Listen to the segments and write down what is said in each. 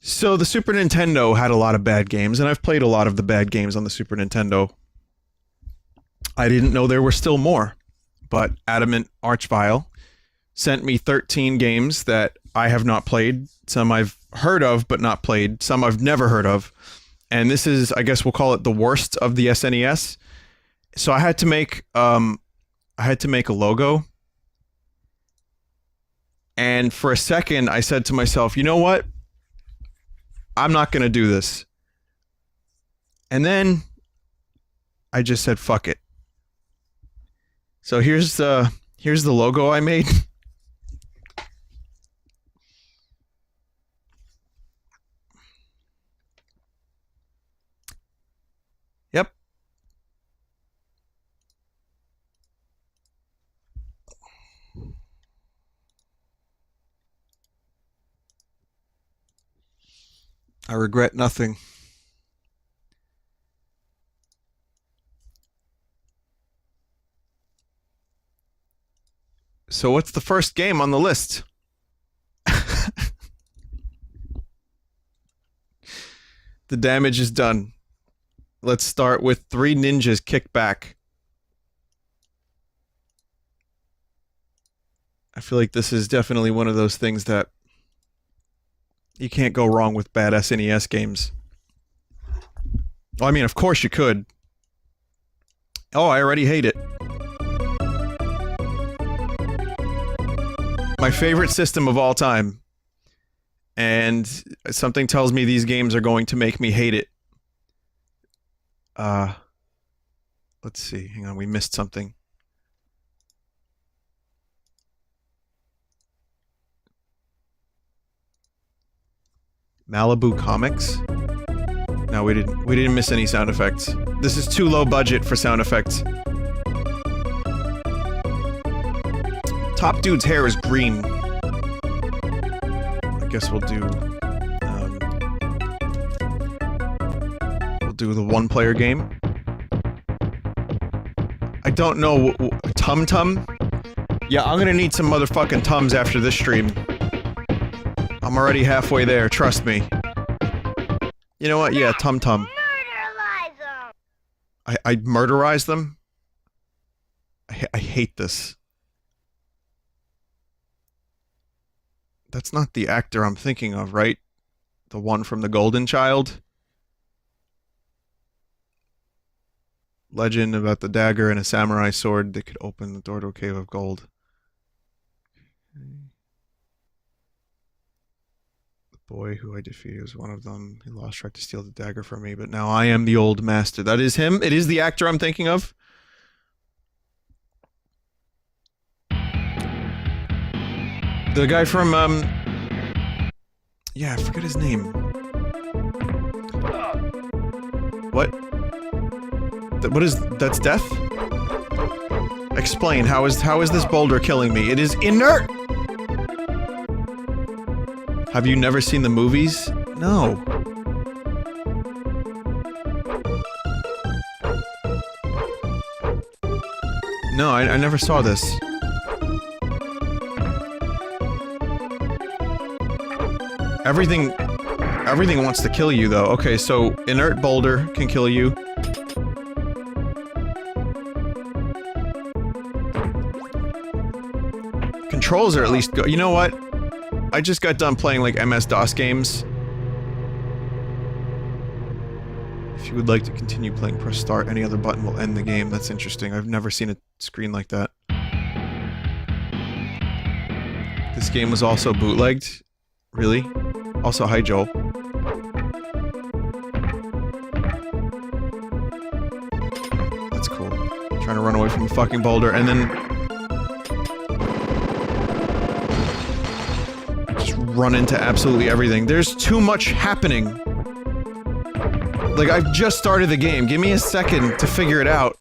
So the Super Nintendo had a lot of bad games, and I've played a lot of the bad games on the Super Nintendo. I didn't know there were still more, but Adamant Archvile sent me 13 games that I have not played, some I've heard of but not played, some I've never heard of, and this is, I guess we'll call it the worst of the SNES. So I had to make a logo, and for a second I said to myself, you know what? I'm not going to do this. And then I just said, fuck it. So here's the logo I made. Yep. I regret nothing. So what's the first game on the list? The damage is done. Let's start with Three Ninjas Kick Back. I feel like this is definitely one of those things that you can't go wrong with bad SNES games. Well, I mean, of course you could. Oh, I already hate it. My favorite system of all time. And something tells me these games are going to make me hate it. Let's see. Hang on, we missed something. Malibu Comics? No, we didn't miss any sound effects. This is too low budget for sound effects. Top dude's hair is green. I guess we'll do the one-player game. I don't know. Tum Tum? Yeah, I'm gonna need some motherfucking Tums after this stream. I'm already halfway there, trust me. You know what? Yeah, Tum Tum. I murderize them? I hate this. That's not the actor I'm thinking of, right? The one from The Golden Child? Legend about the dagger and a samurai sword that could open the door to a cave of gold. Boy who I defeated was one of them. He lost track to steal the dagger from me, but now I am the old master. That is him? It is the actor I'm thinking of? The guy from, yeah, I forget his name. What? What is... that's death? Explain, how is this boulder killing me? It is inert! Have you never seen the movies? No. No, I never saw this. Everything wants to kill you, though. Okay, so inert boulder can kill you. Controls are at least go- you know what? I just got done playing, like, MS-DOS games. If you would like to continue playing, press start. Any other button will end the game. That's interesting. I've never seen a screen like that. This game was also bootlegged? Really? Also, hi, Joel. That's cool. Trying to run away from a fucking boulder, and then... run into absolutely everything. There's too much happening. Like, I've just started the game. Give me a second to figure it out.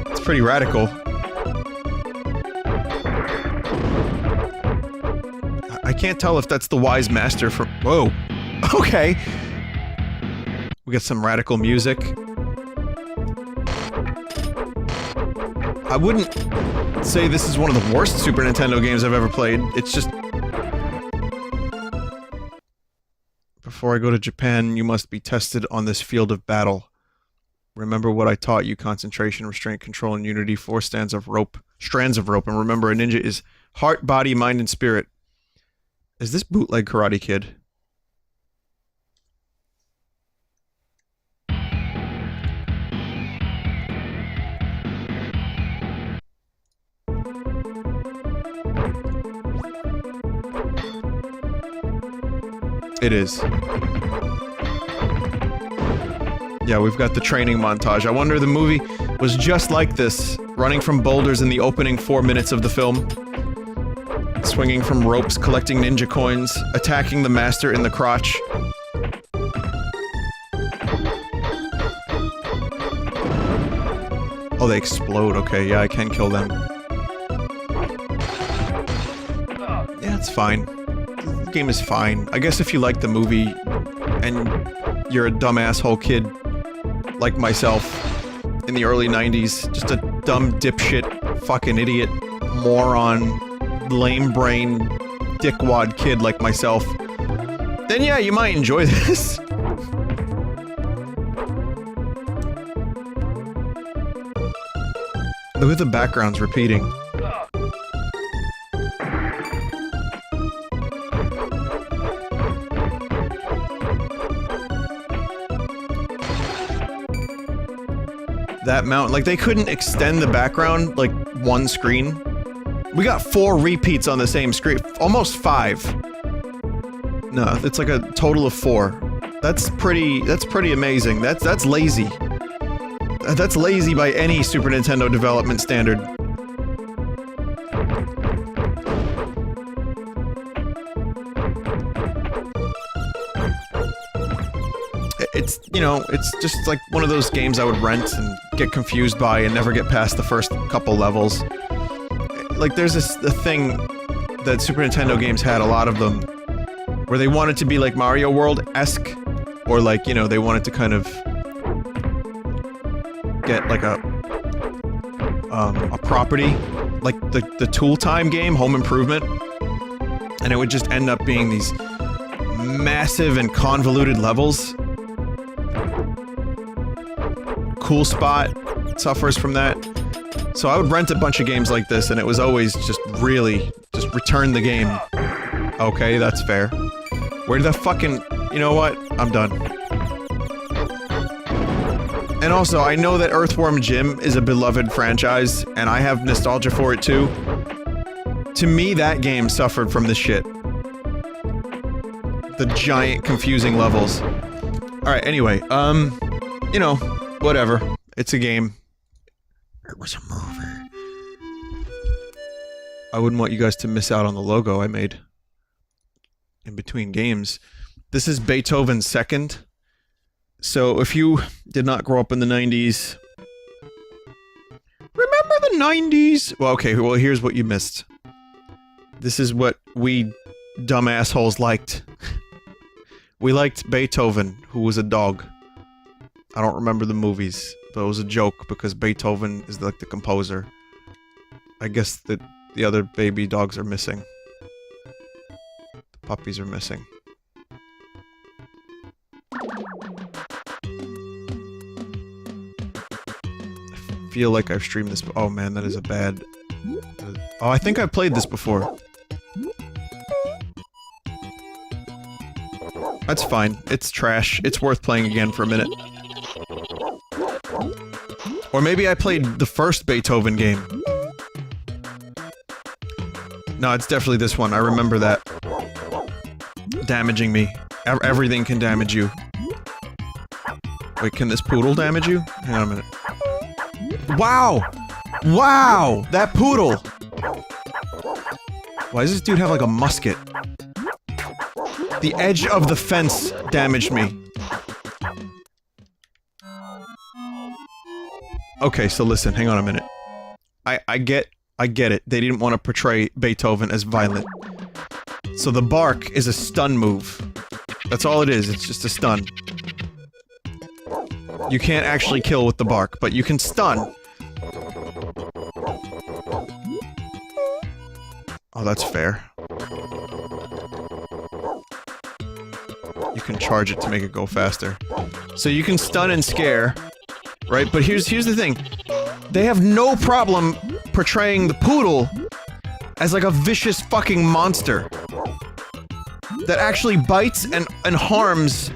It's pretty radical. I can't tell if that's the wise master from- whoa. Okay. We got some radical music. I wouldn't say this is one of the worst Super Nintendo games I've ever played. It's just... Before I go to Japan, you must be tested on this field of battle. Remember what I taught you: concentration, restraint, control, and unity. 4 strands of rope. And remember, a ninja is heart, body, mind, and spirit. Is this bootleg Karate Kid? It is. Yeah, we've got the training montage. I wonder the movie was just like this, running from boulders in the opening 4 minutes of the film. Swinging from ropes, collecting ninja coins, attacking the master in the crotch. Oh, they explode. Okay, yeah, I can kill them. Yeah, it's fine. The game is fine. I guess if you like the movie, and you're a dumb asshole kid like myself in the early 90s, just a dumb dipshit, fucking idiot, moron, lame brain, dickwad kid like myself, then yeah, you might enjoy this. Look at the backgrounds repeating. That mountain, like, they couldn't extend the background, like, one screen. We got 4 repeats on the same screen. Almost 5. No, it's like a total of 4. That's pretty amazing. That's lazy. That's lazy by any Super Nintendo development standard. It's, you know, it's just like one of those games I would rent and get confused by and never get past the first couple levels. Like, there's a thing that Super Nintendo games had, a lot of them, where they wanted to be like Mario World-esque, or like, you know, they wanted to kind of get like a property, like the Tool Time game, Home Improvement, and it would just end up being these massive and convoluted levels. Cool Spot suffers from that. So I would rent a bunch of games like this, and it was always just really, just return the game. Okay, that's fair. Where the fucking... You know what? I'm done. And also, I know that Earthworm Jim is a beloved franchise, and I have nostalgia for it too. To me, that game suffered from this shit. The giant, confusing levels. Alright, anyway, you know, whatever. It's a game. It was a movie. I wouldn't want you guys to miss out on the logo I made in between games. This is Beethoven's second. So if you did not grow up in the 90s... Remember the 90s? Well, okay, well, here's what you missed. This is what we dumb assholes liked. We liked Beethoven, who was a dog. I don't remember the movies, but it was a joke because Beethoven is like the composer. I guess that the other baby dogs are missing. The puppies are missing. I feel like I've streamed this. Oh man, that is a bad... Oh, I think I played this before. That's fine. It's trash. It's worth playing again for a minute. Or maybe I played the first Beethoven game. No, it's definitely this one. I remember that. Damaging me. Everything can damage you. Wait, can this poodle damage you? Hang on a minute. Wow! Wow! That poodle! Why does this dude have like a musket? The edge of the fence damaged me. Okay, so listen, hang on a minute. I get it. They didn't want to portray Beethoven as violent. So the bark is a stun move. That's all it is, it's just a stun. You can't actually kill with the bark, but you can stun. Oh, that's fair. You can charge it to make it go faster. So you can stun and scare, right? But here's the thing. They have no problem portraying the poodle as like a vicious fucking monster that actually bites and harms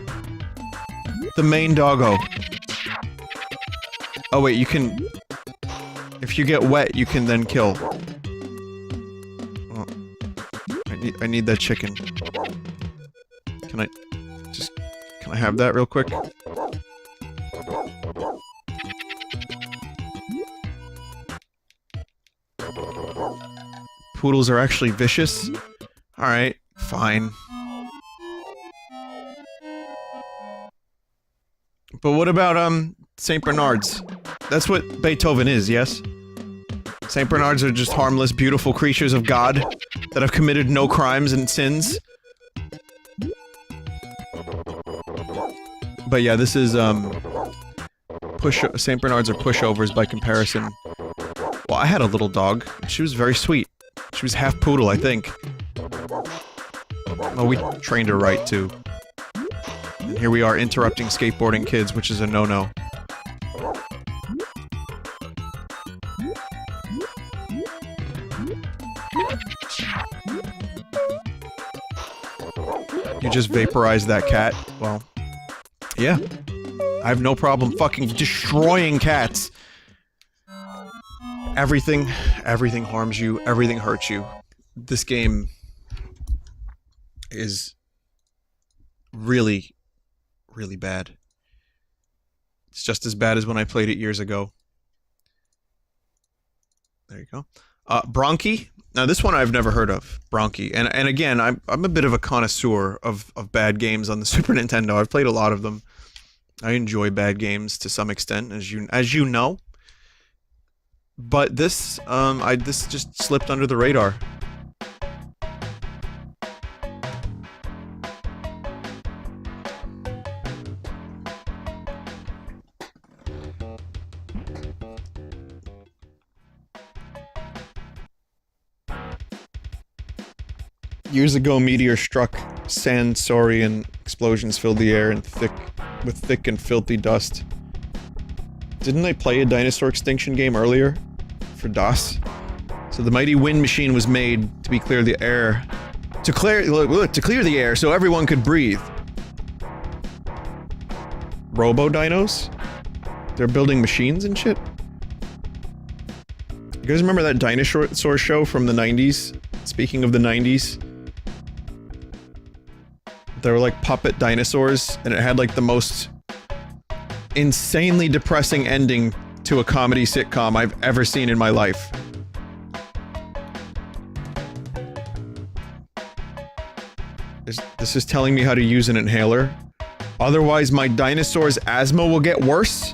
the main doggo. Oh wait, you can... If you get wet, you can then kill. Oh, I need that chicken. Can I have that real quick? Poodles are actually vicious? Alright, fine. But what about, St. Bernards? That's what Beethoven is, yes? St. Bernards are just harmless, beautiful creatures of God that have committed no crimes and sins. But yeah, this is, St. Bernards are pushovers by comparison. Well, I had a little dog. She was very sweet. She was half poodle, I think. Oh, we trained her right, too. And here we are interrupting skateboarding kids, which is a no-no. You just vaporized that cat? Well, yeah. I have no problem fucking destroying cats. Everything harms you, everything hurts you. This game is really, really bad. It's just as bad as when I played it years ago. There you go. Bronkie. Now this one I've never heard of. Bronkie. And again, I'm a bit of a connoisseur of bad games on the Super Nintendo. I've played a lot of them. I enjoy bad games to some extent, as you know. But this just slipped under the radar. Years ago, meteor struck. Sand, saurian explosions filled the air with thick and filthy dust. Didn't I play a dinosaur extinction game earlier? For DOS? So the mighty wind machine was made to clear the air. To clear the air so everyone could breathe. Robo-dinos? They're building machines and shit? You guys remember that dinosaur show from the 90s? Speaking of the 90s. They were like puppet dinosaurs, and it had like the most insanely depressing ending to a comedy sitcom I've ever seen in my life. This is telling me how to use an inhaler. Otherwise, my dinosaur's asthma will get worse?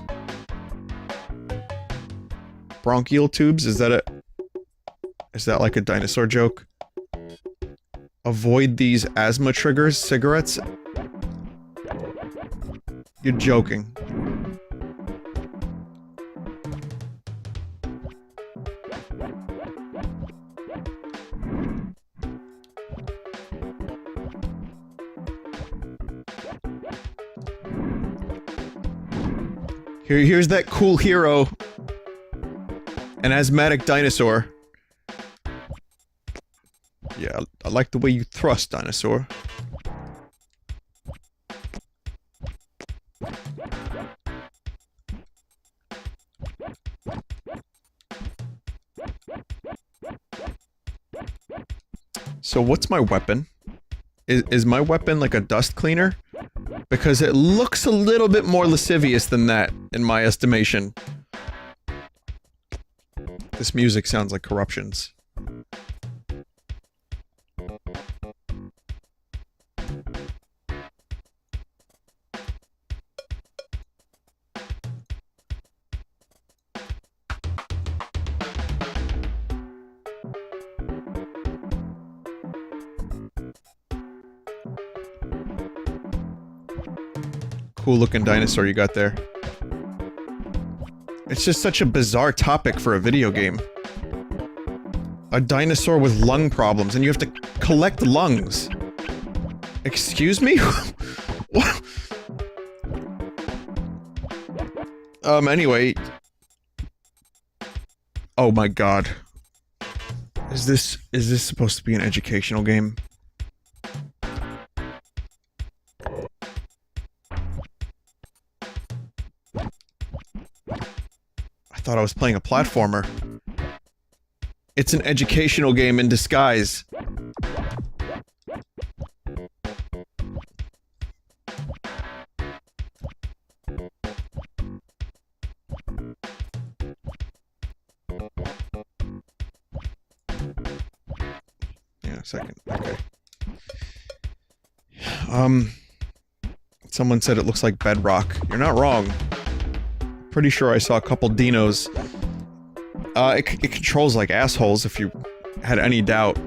Bronchial tubes? Is that like a dinosaur joke? Avoid these asthma triggers, cigarettes? You're joking. Here's that cool hero. An asthmatic dinosaur. Yeah, I like the way you thrust, dinosaur. So what's my weapon? Is my weapon like a dust cleaner? Because it looks a little bit more lascivious than that, in my estimation. This music sounds like Corruptions. Cool looking dinosaur you got there. It's just such a bizarre topic for a video game. A dinosaur with lung problems, and you have to collect lungs. Excuse me? What? Anyway. Oh my god. Is this supposed to be an educational game? I thought I was playing a platformer. It's an educational game in disguise. Yeah, a second. Okay. Someone said it looks like bedrock. You're not wrong. Pretty sure I saw a couple dinos. It controls like assholes if you had any doubt.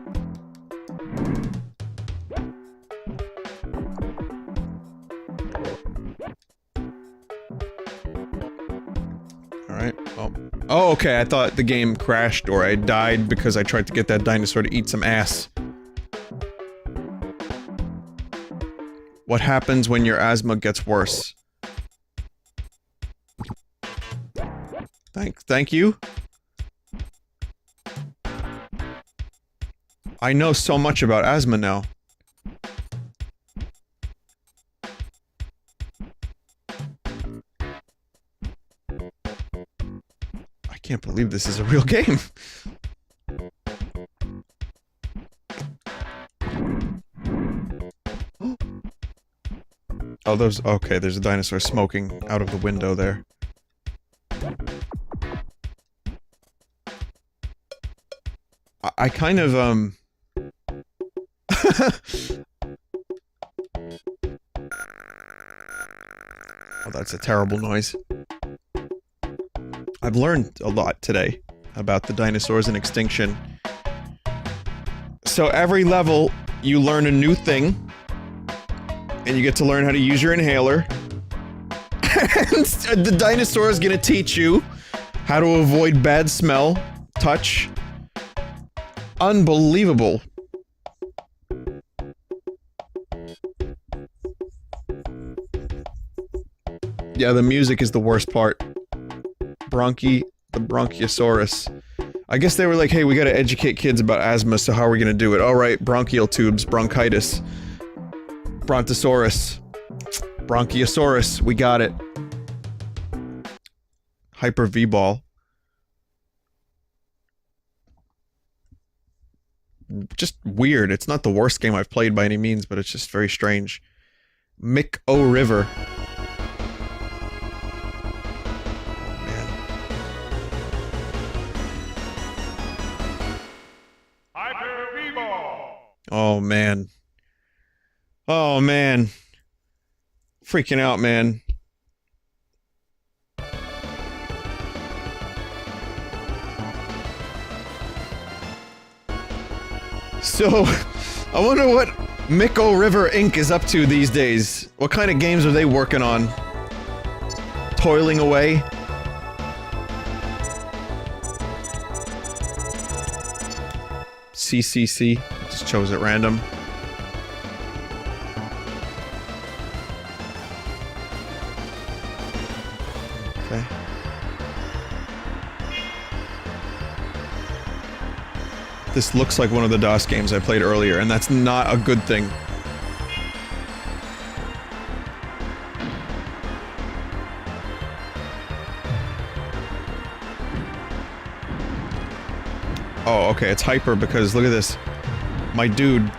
Alright, well. Oh, okay, I thought the game crashed or I died because I tried to get that dinosaur to eat some ass. What happens when your asthma gets worse? Thank you? I know so much about asthma now. I can't believe this is a real game. Oh, okay, there's a dinosaur smoking out of the window there. I kind of, oh, that's a terrible noise. I've learned a lot today about the dinosaurs and extinction. So every level, you learn a new thing. And you get to learn how to use your inhaler. And the dinosaur is gonna teach you how to avoid bad smell, touch. Unbelievable. Yeah, the music is the worst part. Bronkie the Bronchiasaurus. I guess they were like, hey, we gotta educate kids about asthma, so how are we gonna do it? Alright, bronchial tubes, bronchitis. Brontosaurus. Bronchiosaurus, we got it. Hyper V-Ball. Just weird. It's not the worst game I've played by any means, but it's just very strange. Mick O River. Man. Hyper V-Ball. Oh man. Oh man. Freaking out, man. So, I wonder what Miko River Inc. is up to these days. What kind of games are they working on? Toiling away? CCC. Just chose at random. Okay. This looks like one of the DOS games I played earlier, and that's not a good thing. Oh, okay, it's hyper because look at this. My dude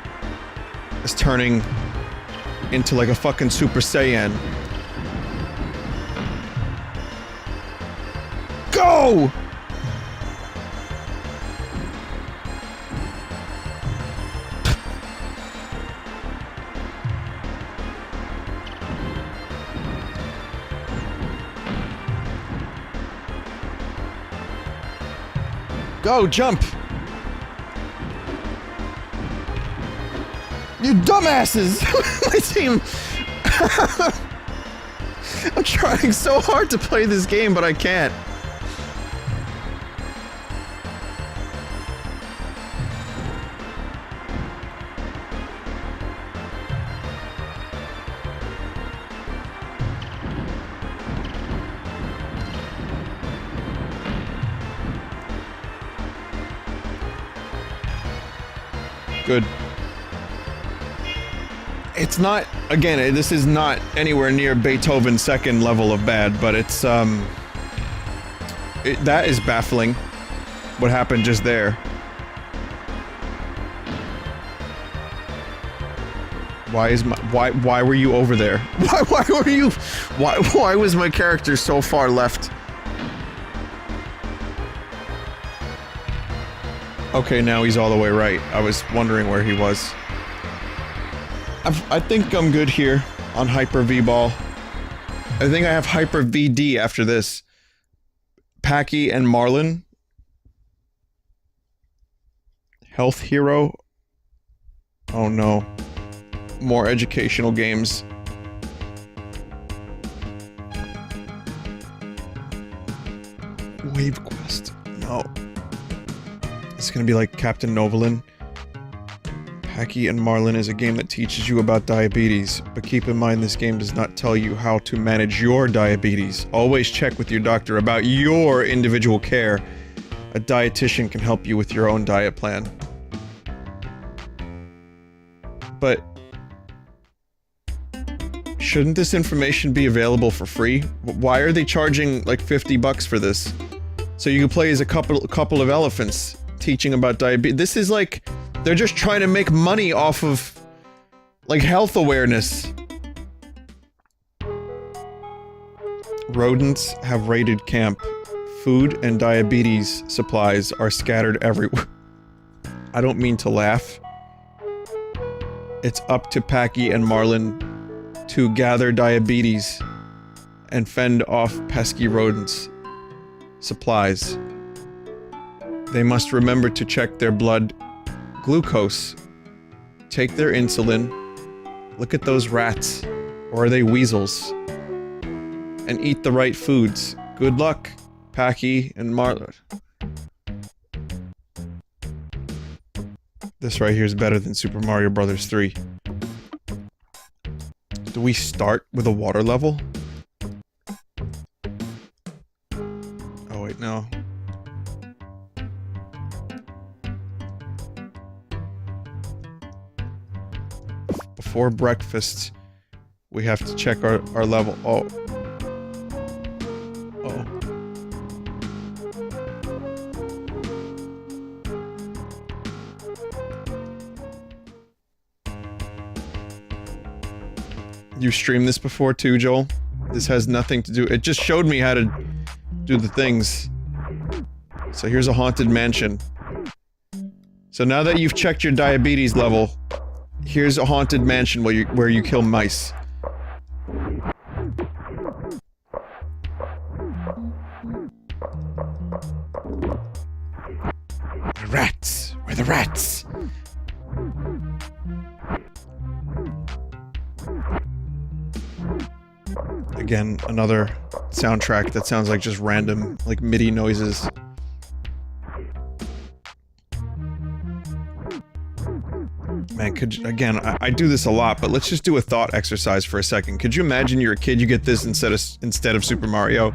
is turning into like a fucking Super Saiyan. Go! Go, jump! You dumbasses! My team... I'm trying so hard to play this game, but I can't. good. It's not, again, this is not anywhere near Beethoven's second level of bad, but it's, that is baffling. What happened just there. Why were you over there? Why were you, why was my character so far left? Okay, now he's all the way right. I was wondering where he was. I think I'm good here on Hyper V-Ball. I think I have Hyper VD after this. Packy and Marlon. Health Hero. Oh no. More educational games. Wave Quest. No. It's gonna be like Captain Novolin. Packy and Marlon is a game that teaches you about diabetes, but keep in mind this game does not tell you how to manage your diabetes. Always check with your doctor about your individual care. A dietitian can help you with your own diet plan. But shouldn't this information be available for free? Why are they charging like 50 bucks for this? So you can play as a couple of elephants teaching about diabetes. This is like, they're just trying to make money off of, like, health awareness. Rodents have raided camp. Food and diabetes supplies are scattered everywhere. I don't mean to laugh. It's up to Packy and Marlon to gather diabetes and fend off pesky rodents. Supplies. They must remember to check their blood glucose. Take their insulin. Look at those rats. Or are they weasels? And eat the right foods. Good luck, Packy and Marlon. This right here is better than Super Mario Bros. 3. Do we start with a water level? Oh wait, no. Before breakfast, we have to check our level. Oh. Oh. You streamed this before too, Joel? This has nothing to do- it just showed me how to do the things. So here's a haunted mansion. So now that you've checked your diabetes level, here's a haunted mansion where you kill mice. The rats! Where are the rats? Again, another soundtrack that sounds like just random, like MIDI noises. Man, again, I do this a lot, but let's just do a thought exercise for a second. Could you imagine you're a kid, you get this instead of Super Mario?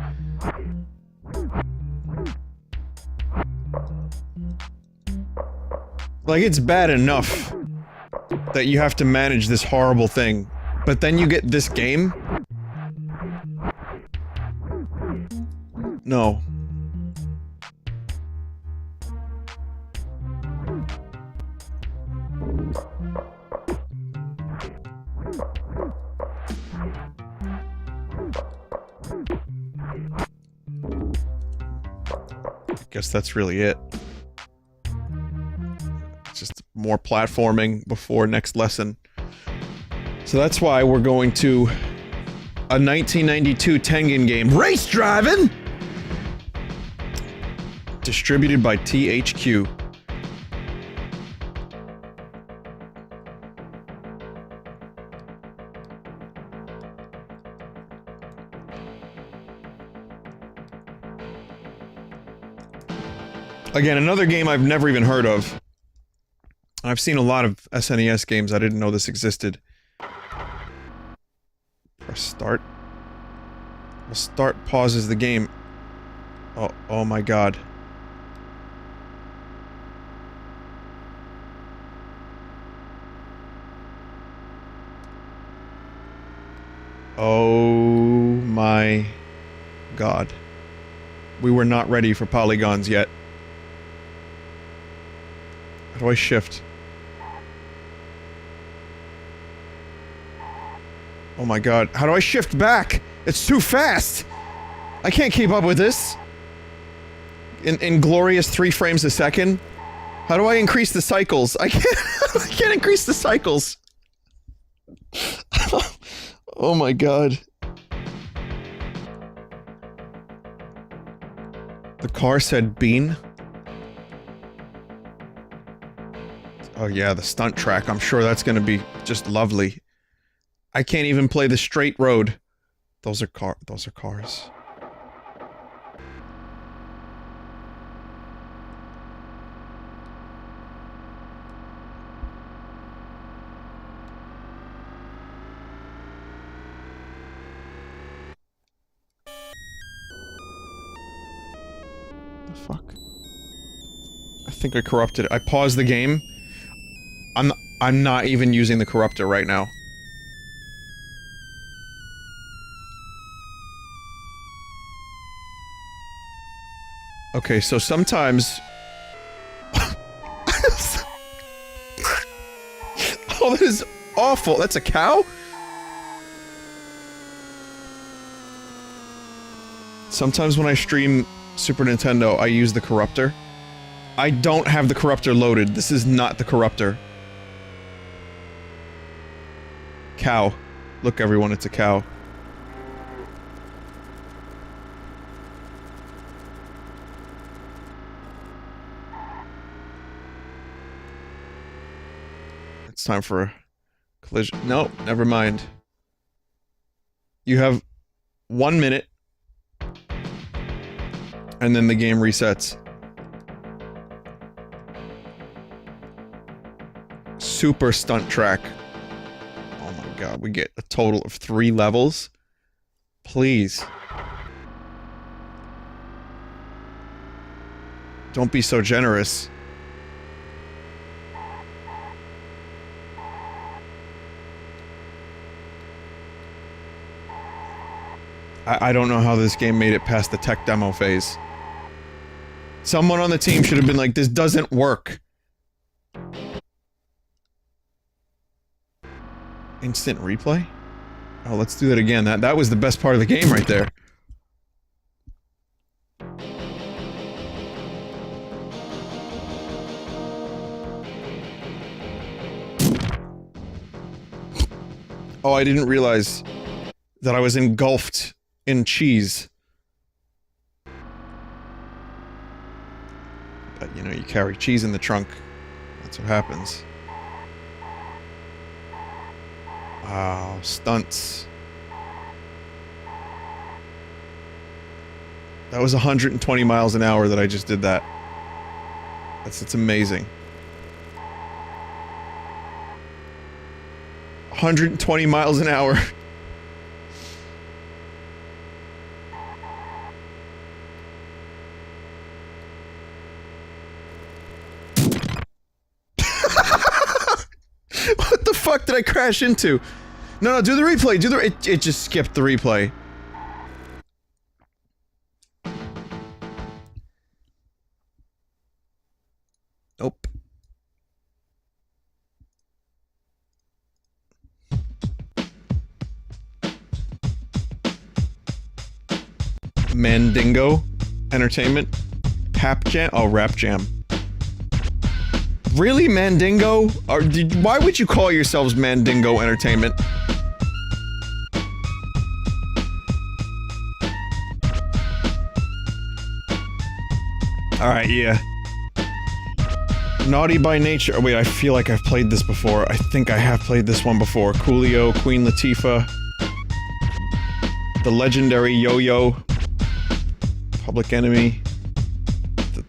Like, it's bad enough that you have to manage this horrible thing, but then you get this game? No. Guess that's really it. Just more platforming before next lesson. So that's why we're going to a 1992 Tengen game, Race Drivin'! Distributed by THQ. Again, another game I've never even heard of. I've seen a lot of SNES games, I didn't know this existed. Press start. Well, start pauses the game. Oh my god. Oh my god. We were not ready for polygons yet. How do I shift? Oh my god. How do I shift back? It's too fast! I can't keep up with this. In glorious 3 frames a second. How do I increase the cycles? I can't increase the cycles. Oh my god. The car said bean. Oh yeah, the stunt track. I'm sure that's gonna be just lovely. I can't even play the straight road. Those are cars. The fuck? I think I corrupted it. I paused the game. I'm not even using the corruptor right now. Okay, so sometimes... Oh, that is awful. That's a cow? Sometimes when I stream Super Nintendo, I use the corruptor. I don't have the corruptor loaded. This is not the corruptor. Cow. Look, everyone, it's a cow. It's time for a collision. No, never mind. You have 1 minute. And then the game resets. Super stunt track. Oh my god, we get a total of 3 levels? Please. Don't be so generous. I don't know how this game made it past the tech demo phase. Someone on the team should have been like, this doesn't work. Instant replay? Oh, let's do that again. That was the best part of the game right there. Oh, I didn't realize that I was engulfed in cheese. But, you know, you carry cheese in the trunk. That's what happens. Wow, stunts. That was 120 miles an hour that I just did that. It's amazing. 120 miles an hour. What the fuck did I crash into? No, do the replay, it just skipped the replay. Nope. Mandingo Entertainment. Pap Jam? Oh, Rap Jam. Really, Mandingo? Why would you call yourselves Mandingo Entertainment? Alright, yeah. Naughty by Nature. Oh, wait, I feel like I've played this before. I think I have played this one before. Coolio, Queen Latifah. The legendary Yo-Yo. Public Enemy. The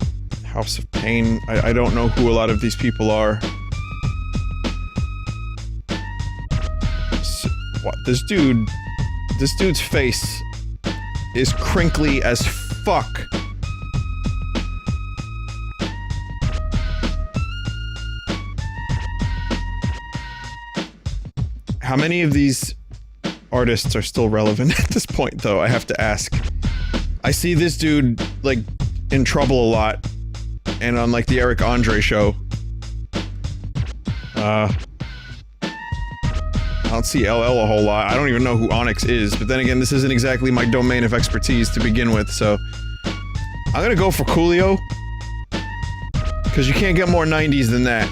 House of Pain. I don't know who a lot of these people are. What? This dude's face is crinkly as fuck. How many of these artists are still relevant at this point, though, I have to ask. I see this dude, like, in trouble a lot, and on, like, the Eric Andre show. I don't see LL a whole lot. I don't even know who Onyx is, but then again, this isn't exactly my domain of expertise to begin with, so... I'm gonna go for Coolio. Because you can't get more 90s than that.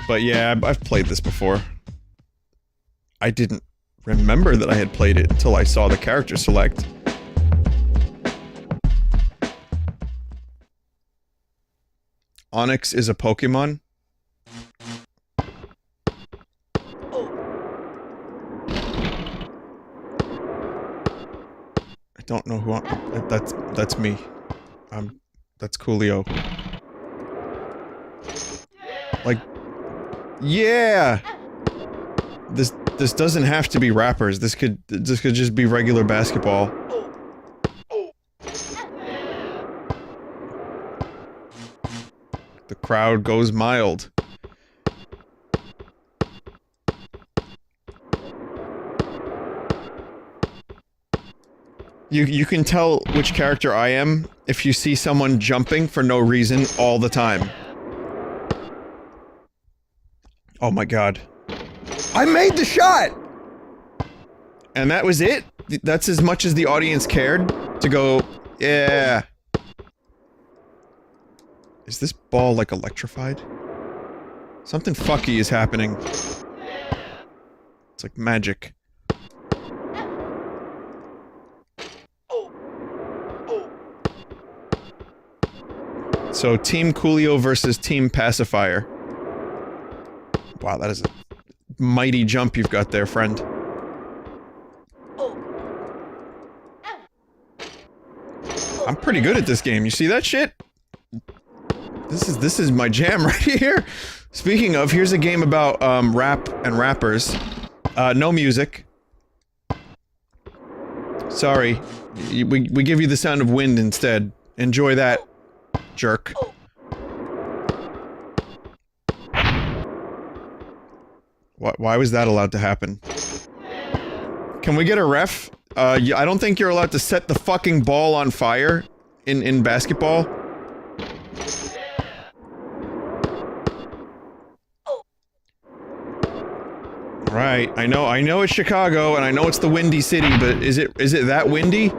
But yeah, I've played this before. I didn't remember that I had played it until I saw the character select. Onyx is a Pokemon? I don't know who that's me. That's Coolio. Like, yeah! This doesn't have to be rappers. This could just be regular basketball. The crowd goes mild. You can tell which character I am if you see someone jumping for no reason all the time. Oh my god. I made the shot! And that was it? That's as much as the audience cared to go, yeah. Is this ball, like, electrified? Something fucky is happening. It's like magic. So, Team Coolio versus Team Pacifier. Wow, that is a mighty jump you've got there, friend. I'm pretty good at this game. You see that shit? This is my jam right here. Speaking of, here's a game about, rap and rappers. No music. Sorry. We give you the sound of wind instead. Enjoy that, jerk. Why was that allowed to happen? Can we get a ref? I don't think you're allowed to set the fucking ball on fire in basketball. Right, I know it's Chicago, and I know it's the Windy City, but is it that windy?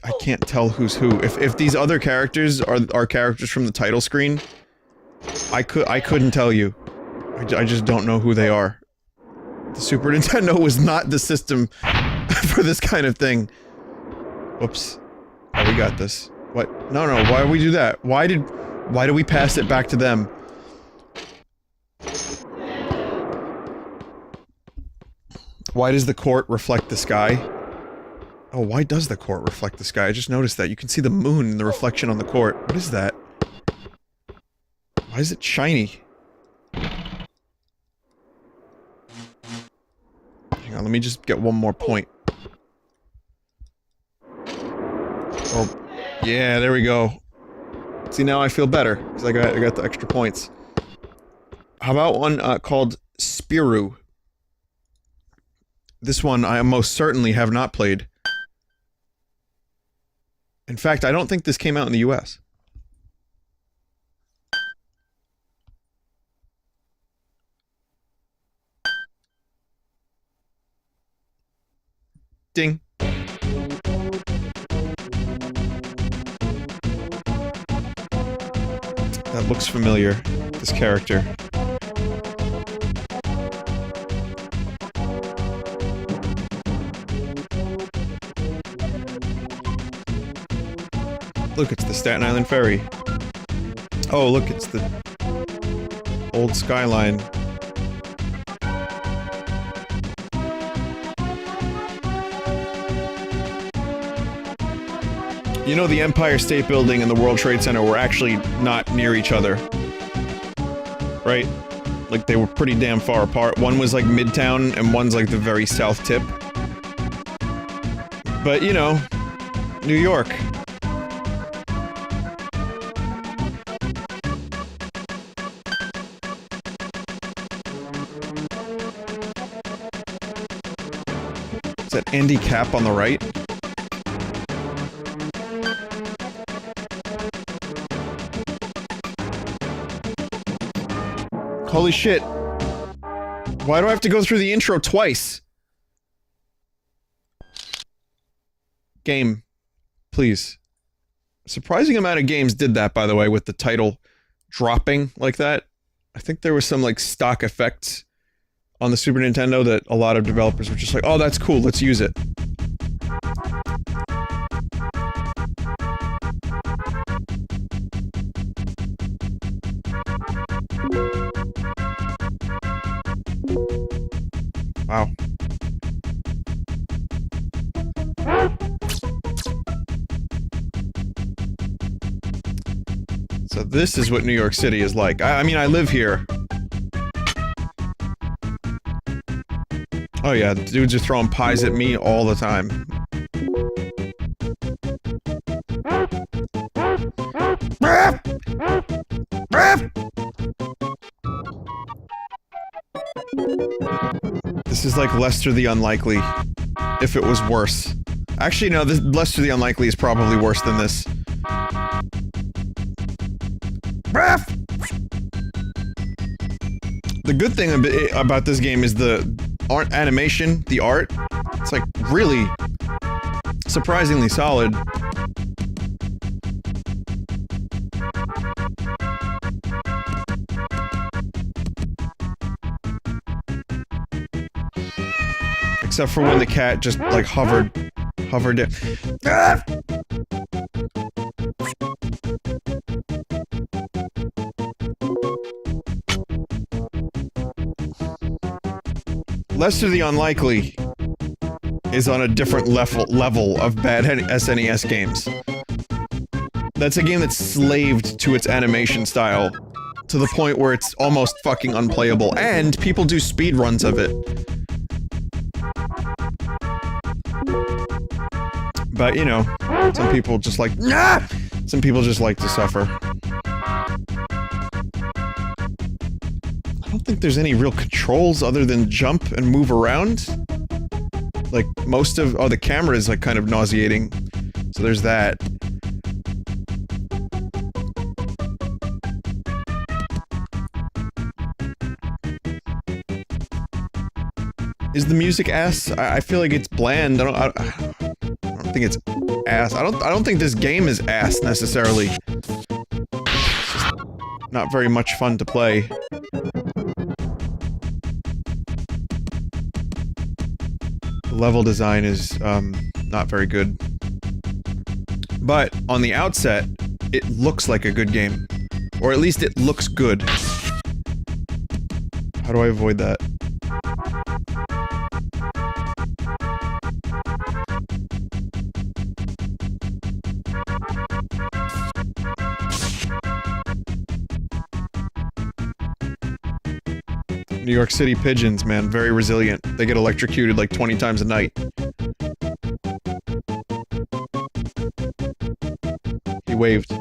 I can't tell who's who. If these other characters are characters from the title screen, I couldn't tell you. I just don't know who they are. The Super Nintendo was not the system for this kind of thing. Whoops. Oh, we got this. What? No, why did we do that? Why did we pass it back to them? Why does the court reflect the sky? Oh, why does the court reflect the sky? I just noticed that. You can see the moon in the reflection on the court. What is that? Why is it shiny? Hang on, let me just get one more point. Oh, yeah, there we go. See, now I feel better, because I got the extra points. How about one, called Spirou? This one I most certainly have not played. In fact, I don't think this came out in the US. Ding. That looks familiar, this character. Look, it's the Staten Island Ferry. Oh, look, it's the old skyline. You know, the Empire State Building and the World Trade Center were actually not near each other. Right? Like, they were pretty damn far apart. One was, like, Midtown, and one's, like, the very south tip. But, you know, New York. Is that Andy Capp on the right? Holy shit. Why do I have to go through the intro twice? Game. Please. Surprising amount of games did that, by the way, with the title dropping like that. I think there was some, like, stock effects on the Super Nintendo that a lot of developers were just like, oh, that's cool, let's use it. Wow. So this is what New York City is like. I mean, I live here. Oh yeah, dudes are throwing pies at me all the time. This is like Lester the Unlikely, if it was worse. Actually, no, this Lester the Unlikely is probably worse than this. The good thing about this game is the art animation, the art. It's like really surprisingly solid. Except for when the cat just, like, hovered it. Ah! Lester the Unlikely is on a different level of bad SNES games. That's a game that's slaved to its animation style, to the point where it's almost fucking unplayable, and people do speedruns of it. But, you know, some people just like, nah! Some people just like to suffer. I don't think there's any real controls other than jump and move around. Like, most of... oh, the camera is, like, kind of nauseating. So there's that. Is the music ass? I feel like it's bland. I don't think it's ass. I don't think this game is ass, necessarily. It's just not very much fun to play. The level design is, not very good. But, on the outset, it looks like a good game. Or at least it looks good. How do I avoid that? New York City pigeons, man, very resilient. They get electrocuted like 20 times a night. He waved.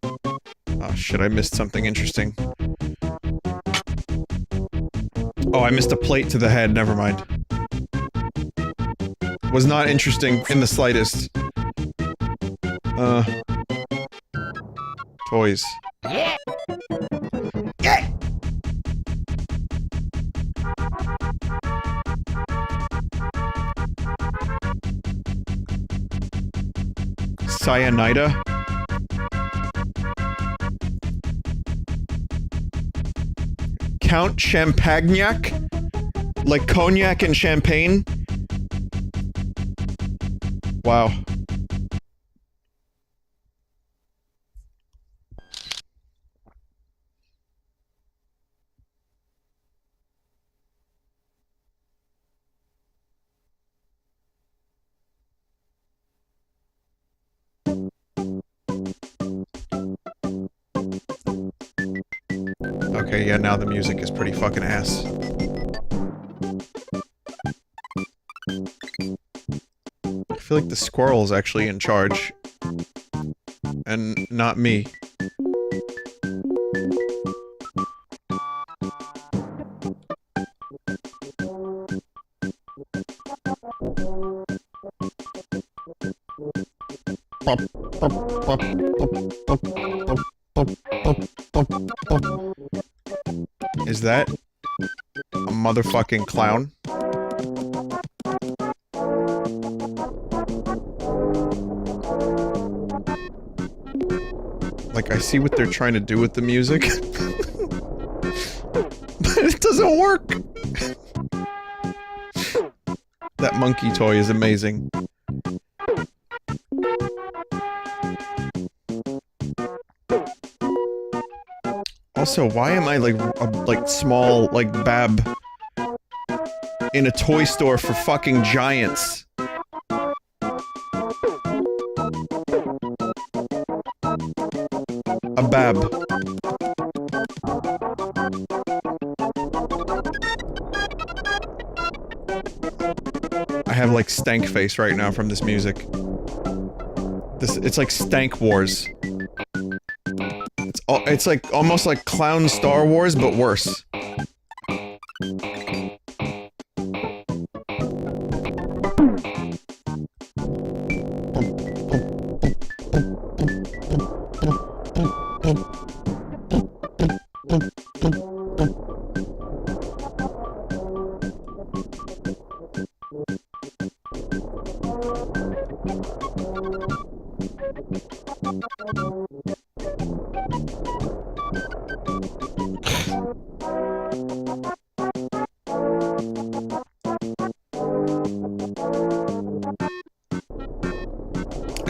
Oh shit, I missed something interesting. Oh, I missed a plate to the head, never mind. Was not interesting in the slightest. Toys. Cyanida? Count Champagnac? Like cognac and champagne? Wow. Okay, yeah, now the music is pretty fucking ass. I feel like the squirrel's actually in charge. And not me. Is that a motherfucking clown? Like, I see what they're trying to do with the music. But it doesn't work! That monkey toy is amazing. Also, why am I like a small like bab in a toy store for fucking giants? A bab. I have like stank face right now from this music. It's like Stank Wars. It's like almost like Clown Star Wars, but worse.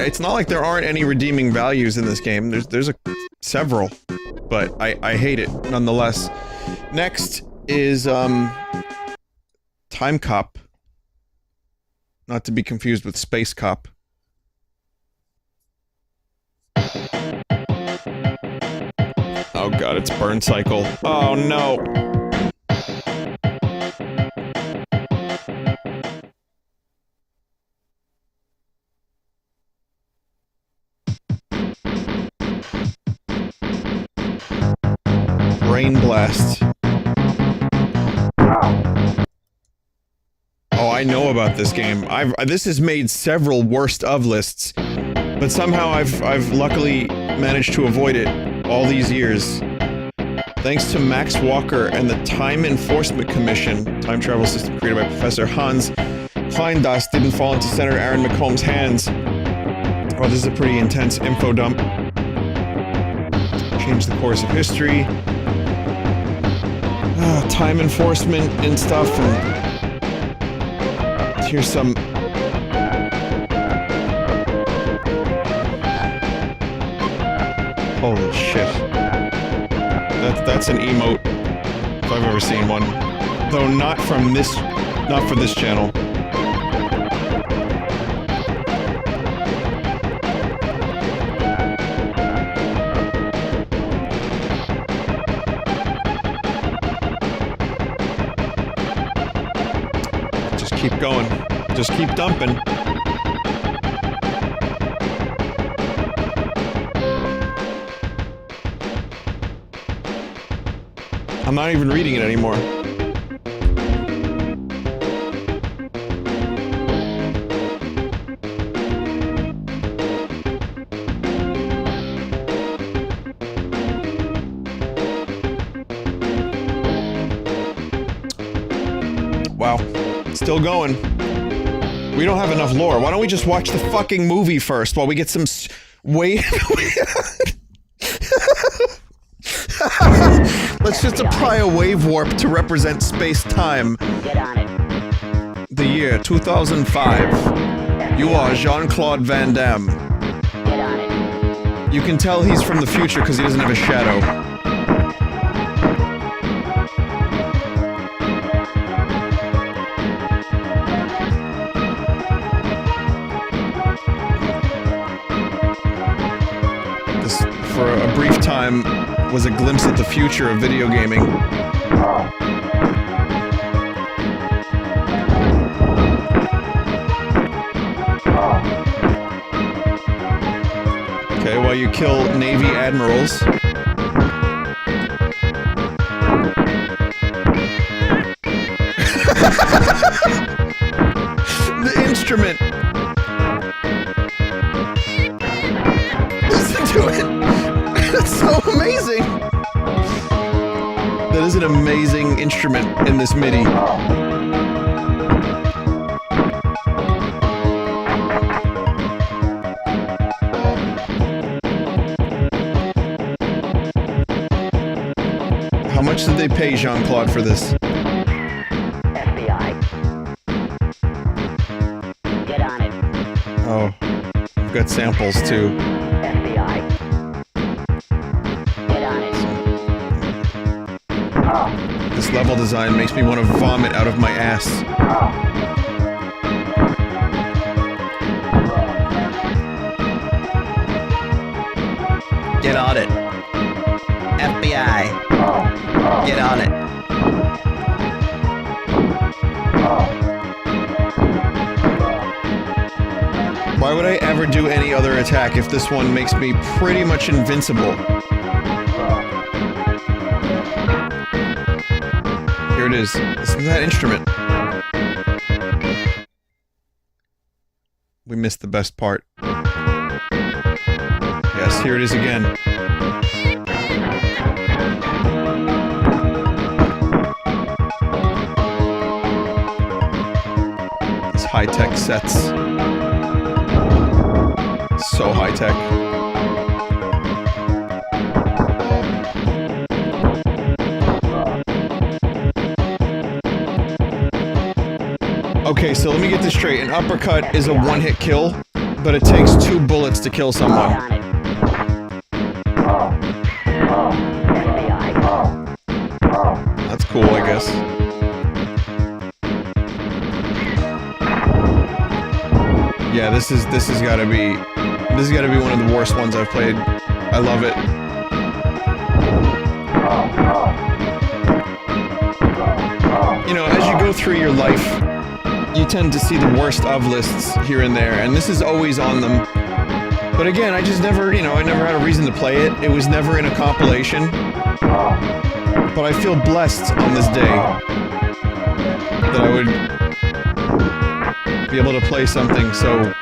It's not like there aren't any redeeming values in this game. There's several, but I hate it nonetheless. Next is Timecop, not to be confused with Space Cop. Oh god, it's Burn Cycle. Oh no. Brain Blast. Oh, I know about this game. This has made several worst of lists, but somehow I've luckily managed to avoid it all these years. Thanks to Max Walker and the Time Enforcement Commission, time travel system created by Professor Hans Kleindas, didn't fall into Senator Aaron McComb's hands. Oh, this is a pretty intense info dump. Changed the course of history. Time enforcement and stuff, and here's some... Holy shit. That's an emote, if I've ever seen one. Though not from this... not for this channel. Keep going. Just keep dumping. I'm not even reading it anymore. Wow. Still going. We don't have enough lore. Why don't we just watch the fucking movie first while we get some wait. Let's just apply a wave warp to represent space-time. Get on it. The year 2005. You are Jean-Claude Van Damme. Get on it. You can tell he's from the future because he doesn't have a shadow. for a brief time, was a glimpse at the future of video gaming. Okay, while you kill Navy admirals. The instrument! Listen to it! That's so amazing! That is an amazing instrument in this MIDI. How much did they pay Jean-Claude for this? FBI. Get on it. Oh, I've got samples too. FBI. Get on it. This level design makes me want to vomit out of my ass. Get on it. FBI. Get on it. Why would I ever do any other attack if this one makes me pretty much invincible? Here it is. Listen to that instrument. We missed the best part. Yes, here it is again. These high-tech sets. So high-tech. Okay, so let me get this straight. An uppercut is a one-hit kill, but it takes 2 bullets to kill someone. Get on it. FBI. That's cool, I guess. Yeah, this has gotta be one of the worst ones I've played. I love it. You know, as you go through your life, you tend to see the worst of lists here and there, and this is always on them. But again, I just never, you know, I never had a reason to play it. It was never in a compilation. But I feel blessed on this day that I would be able to play something so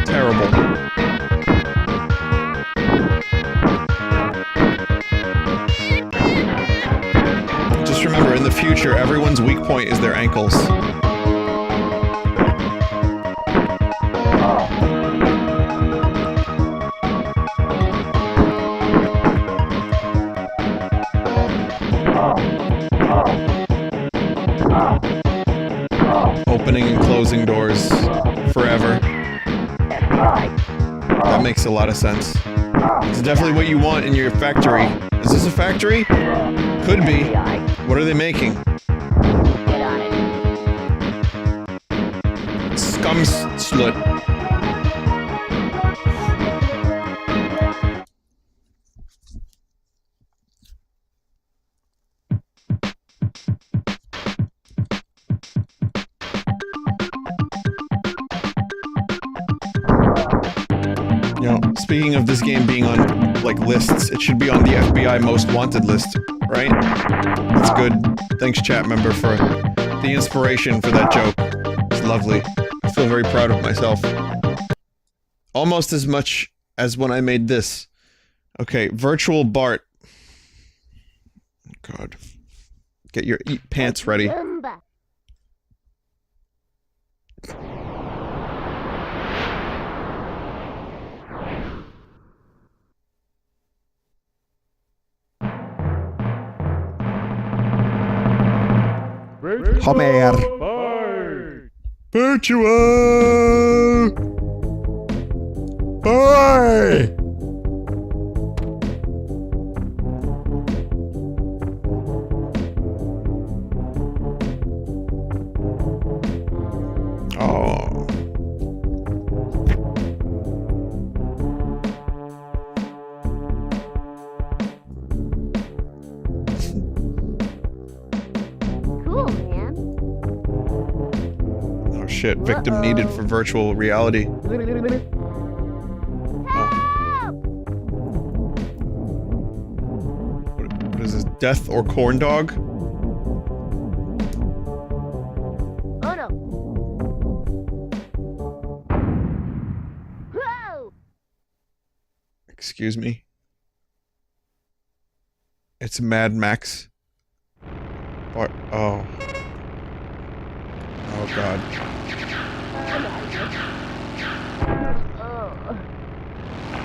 terrible. Just remember, in the future, everyone's weak point is their ankles. Opening and closing doors forever. That makes a lot of sense. It's definitely what you want in your factory. Is this a factory? Could be. What are they making? Get on it. Scum slut. You know, speaking of this game being on, like, lists, it should be on the FBI Most Wanted list, right? That's good. Thanks, chat member, for the inspiration for that joke. It's lovely. I feel very proud of myself. Almost as much as when I made this. Okay, Virtual Bart. God. Get your eat pants ready. Homer. Virtual Boy. Oh. shit. Victim needed for virtual reality. What is this? Death or corn dog? Oh no. Whoa! Excuse me. It's Mad Max. Bart. Oh. Oh god.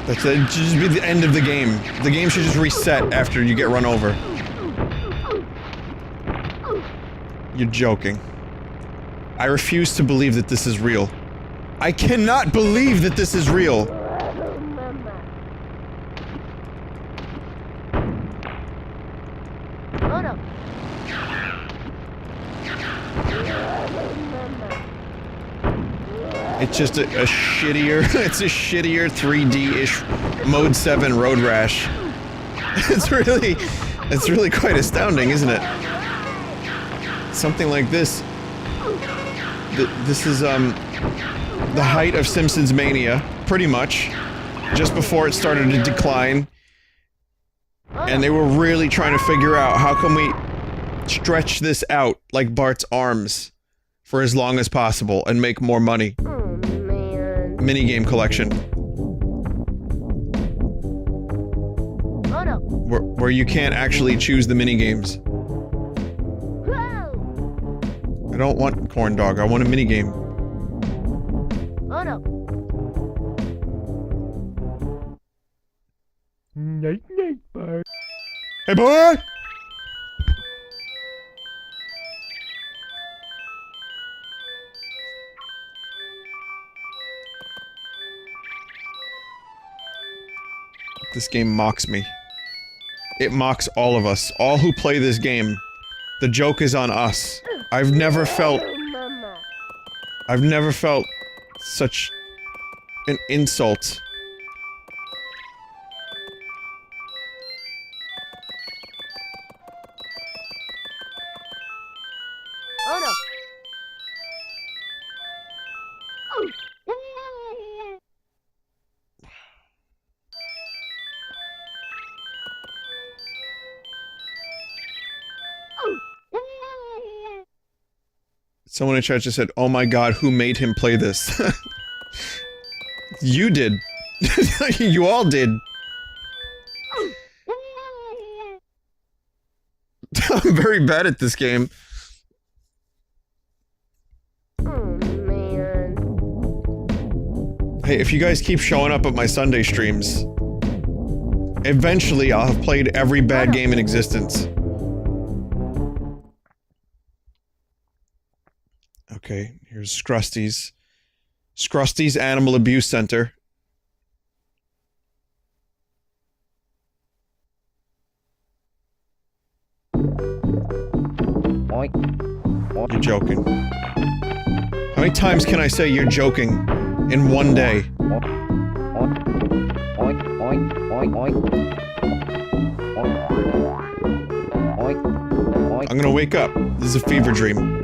That should just be the end of the game. The game should just reset after you get run over. You're joking. I refuse to believe that this is real. I cannot believe that this is real! Oh no. It's just a shittier, it's a shittier 3D-ish Mode 7 Road Rash. It's really quite astounding, isn't it? Something like this. This is, the height of Simpsons Mania, pretty much. Just before it started to decline. And they were really trying to figure out how can we stretch this out like Bart's arms for as long as possible and make more money. Minigame collection. Oh no. Where you can't actually choose the minigames. I don't want corn dog, I want a minigame. Oh no. Night night, Bart. Hey boy! This game mocks me. It mocks all of us. All who play this game. The joke is on us. I've never felt such an insult. Oh no. Someone in chat just said, "Oh my god, who made him play this?" You did. You all did. I'm very bad at this game. Hey, if you guys keep showing up at my Sunday streams, eventually I'll have played every bad game in existence. Okay, here's Scrusty's. Scrusty's Animal Abuse Center. You're joking. How many times can I say you're joking in one day? I'm gonna wake up. This is a fever dream.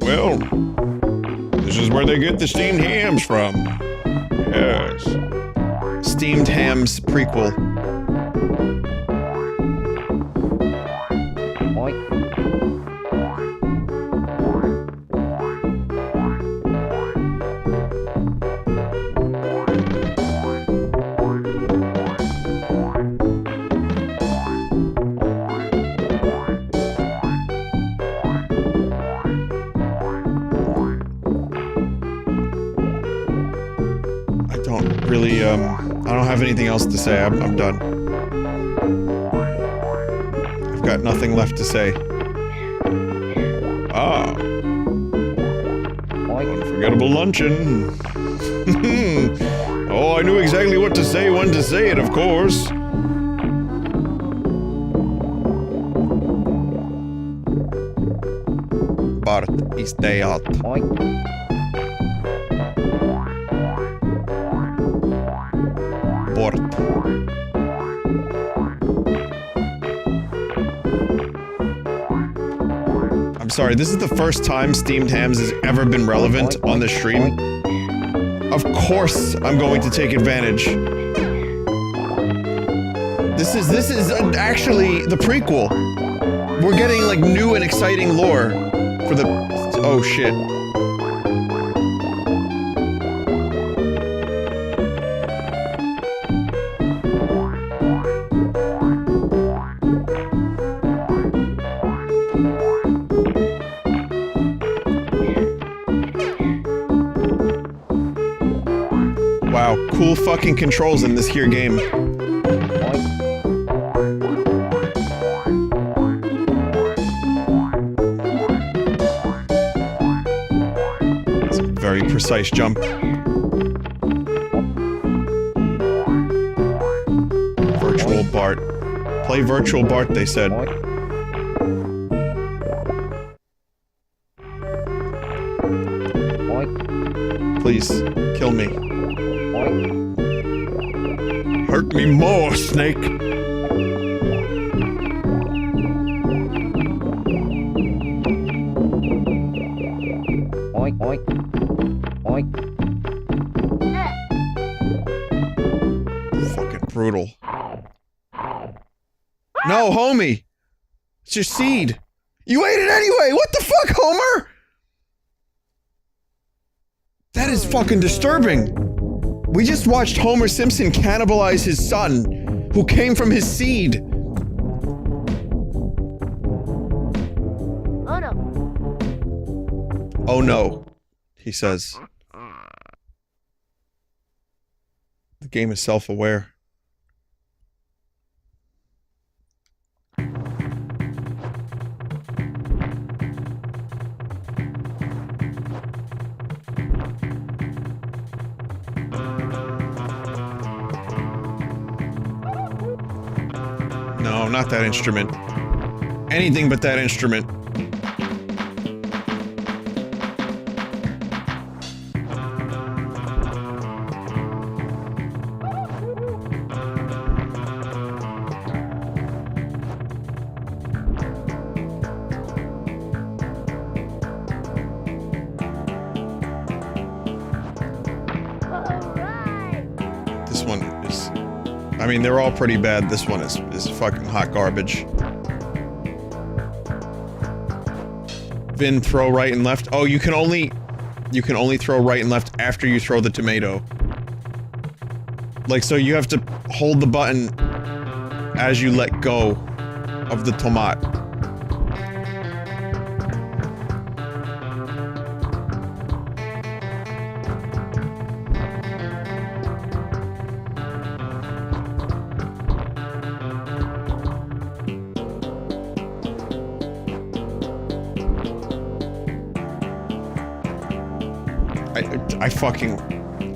Well, this is where they get the steamed hams from. Yes. Steamed Hams prequel. I don't have anything else to say. I'm done. I've got nothing left to say. Ah. Unforgettable luncheon. Oh, I knew exactly what to say when to say it, of course. Bart is dead. Bart. sorry, this is the first time steamed hams has ever been relevant on the stream. Of course I'm going to take advantage. This is actually the prequel. We're getting, like, new and exciting lore for the... Oh, shit. Wow, cool fucking controls in this here game. It's a very precise jump. Virtual Bart. Play Virtual Bart, they said. Please, kill me. Hurt me more, Snake! Oink, oink. Oink. Fucking brutal. No, homie! It's your seed! You ate it anyway! What the fuck, Homer?! That is fucking disturbing! We just watched Homer Simpson cannibalize his son, who came from his seed! Oh no. Oh no, he says. The game is self-aware. No, not that instrument. Anything but that instrument. This one is... I mean, they're all pretty bad. This one is fucking hot garbage. Vin, throw right and left. Oh, you can only throw right and left after you throw the tomato. Like, so you have to hold the button as you let go of the tomat.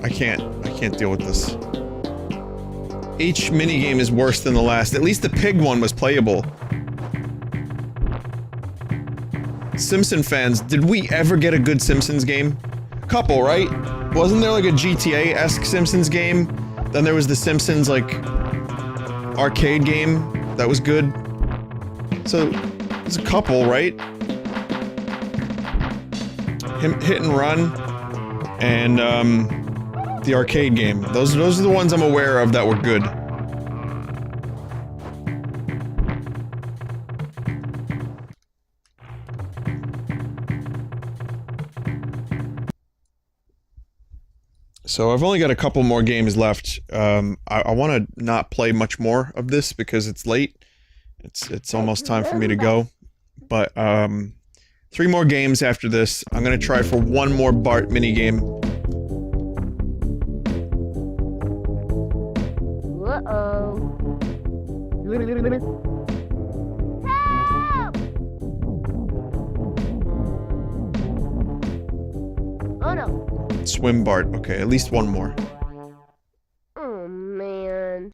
I can't deal with this. Each minigame is worse than the last. At least the pig one was playable. Simpson fans, did we ever get a good Simpsons game? Couple, right? Wasn't there like a GTA-esque Simpsons game? Then there was the Simpsons, like, arcade game that was good. So, there's a couple, right? Hit and Run. And, the arcade game. Those are the ones I'm aware of that were good. So I've only got a couple more games left. I want to not play much more of this because it's late. It's almost time for me to go. But, 3 more games after this. I'm gonna try for one more Bart minigame. Uh-oh. Help! Oh no. Swim Bart. Okay, at least one more. Oh man.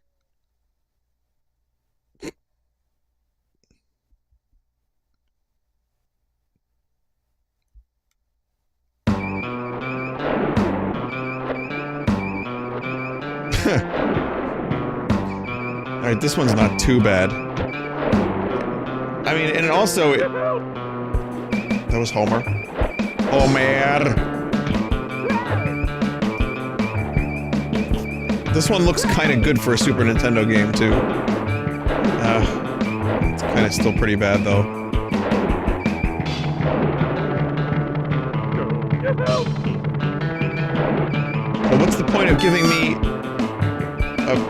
Alright, this one's not too bad. I mean, and also... That was Homer. Homer! This one looks kind of good for a Super Nintendo game, too. It's kind of still pretty bad, though. But what's the point of giving me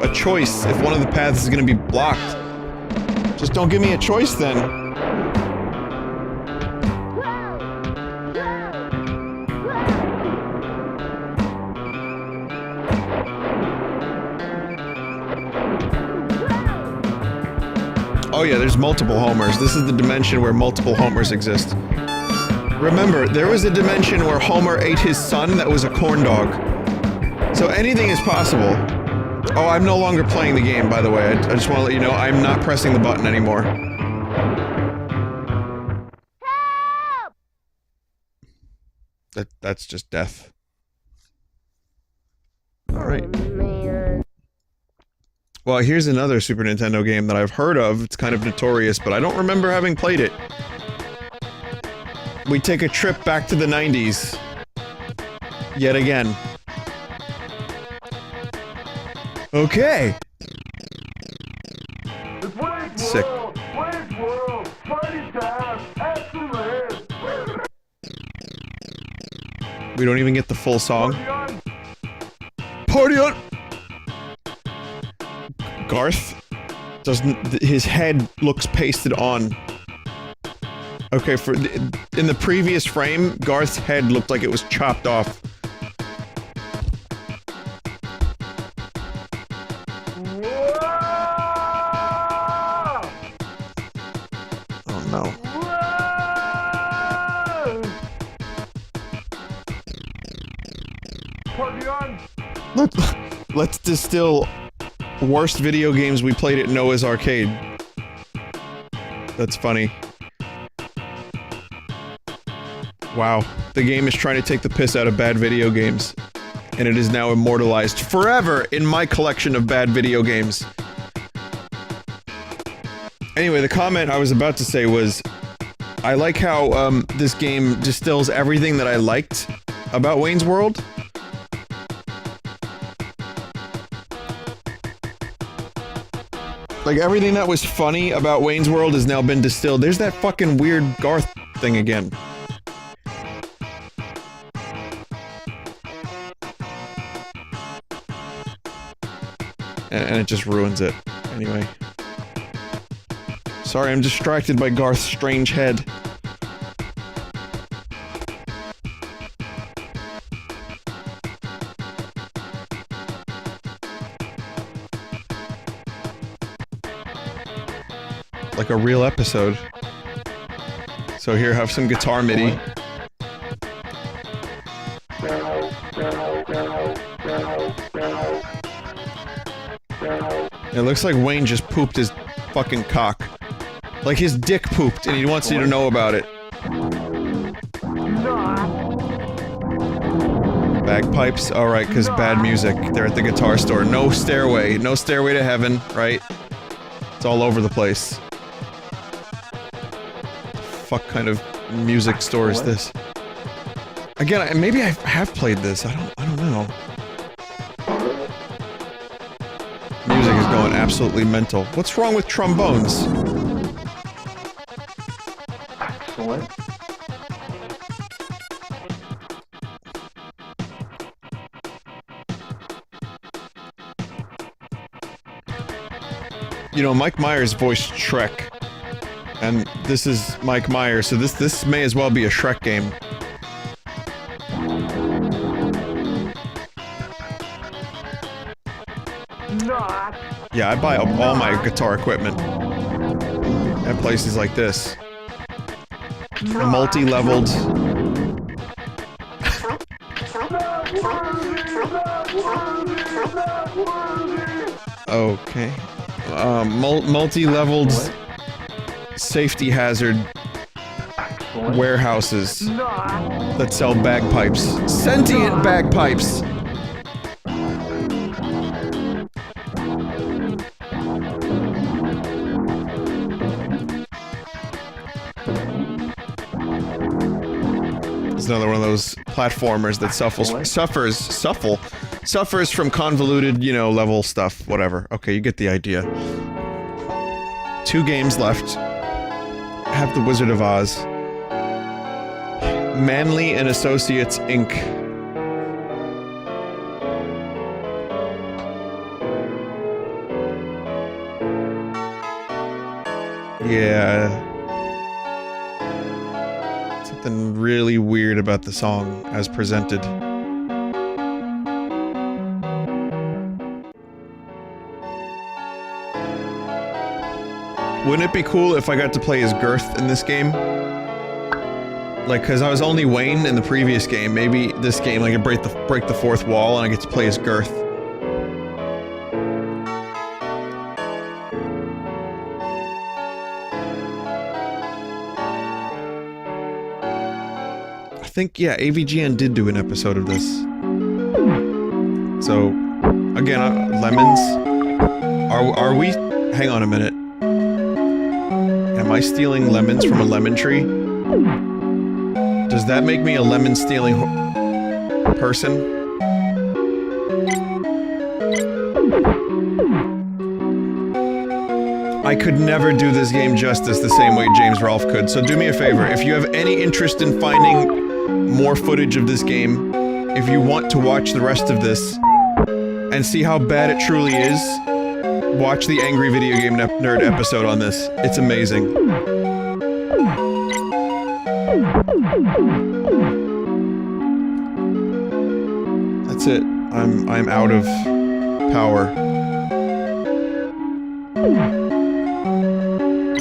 a choice if one of the paths is going to be blocked? Just don't give me a choice, then. Oh yeah, there's multiple Homers. This is the dimension where multiple Homers exist. Remember, there was a dimension where Homer ate his son that was a corn dog. So anything is possible. Oh, I'm no longer playing the game, by the way. I just want to let you know, I'm not pressing the button anymore. Help! That's just death. Alright. Oh, man. Well, here's another Super Nintendo game that I've heard of. It's kind of notorious, but I don't remember having played it. We take a trip back to the 90s. Yet again. Okay. Sick. We don't even get the full song. Party on! Garth doesn't. His head looks pasted on. Okay, in the previous frame, Garth's head looked like it was chopped off. Oh no. Let's distill worst video games we played at Noah's Arcade. That's funny. Wow. The game is trying to take the piss out of bad video games. And it is now immortalized forever in my collection of bad video games. Anyway, the comment I was about to say was, I like how, this game distills everything that I liked about Wayne's World. Like, everything that was funny about Wayne's World has now been distilled. There's that fucking weird Garth thing again. And it just ruins it. Anyway. Sorry, I'm distracted by Garth's strange head. Like a real episode. So here, have some guitar MIDI. It looks like Wayne just pooped his fucking cock. Like his dick pooped and he wants you to know about it. Bagpipes? Alright, cause bad music. They're at the guitar store. No stairway. No stairway to heaven, right? It's all over the place. Fuck kind of music store is this? Again, maybe I have played this. I don't know. Music is going absolutely mental. What's wrong with trombones? Excellent. You know, Mike Myers voiced Shrek. And this is Mike Myers, so this may as well be a Shrek game. Not. Yeah, I buy all my guitar equipment at places like this. Multi-leveled. Okay. Multi-leveled safety hazard warehouses that sell bagpipes. Sentient bagpipes! It's another one of those platformers that suffers from convoluted, you know, level stuff, whatever. Okay, you get the idea. 2 games left. Have the Wizard of Oz. Manley and Associates, Inc. Yeah. Something really weird about the song as presented. Wouldn't it be cool if I got to play as Girth in this game? Like, cause I was only Wayne in the previous game. Maybe this game I could break the 4th wall and I get to play as Girth. I think, yeah, AVGN did do an episode of this. So, again, lemons. Are we? Hang on a minute. Am I stealing lemons from a lemon tree? Does that make me a lemon-stealing person? I could never do this game justice the same way James Rolfe could, so do me a favor. If you have any interest in finding more footage of this game, if you want to watch the rest of this, and see how bad it truly is, watch the Angry Video Game Nerd episode on this. It's amazing. That's it. I'm out of power.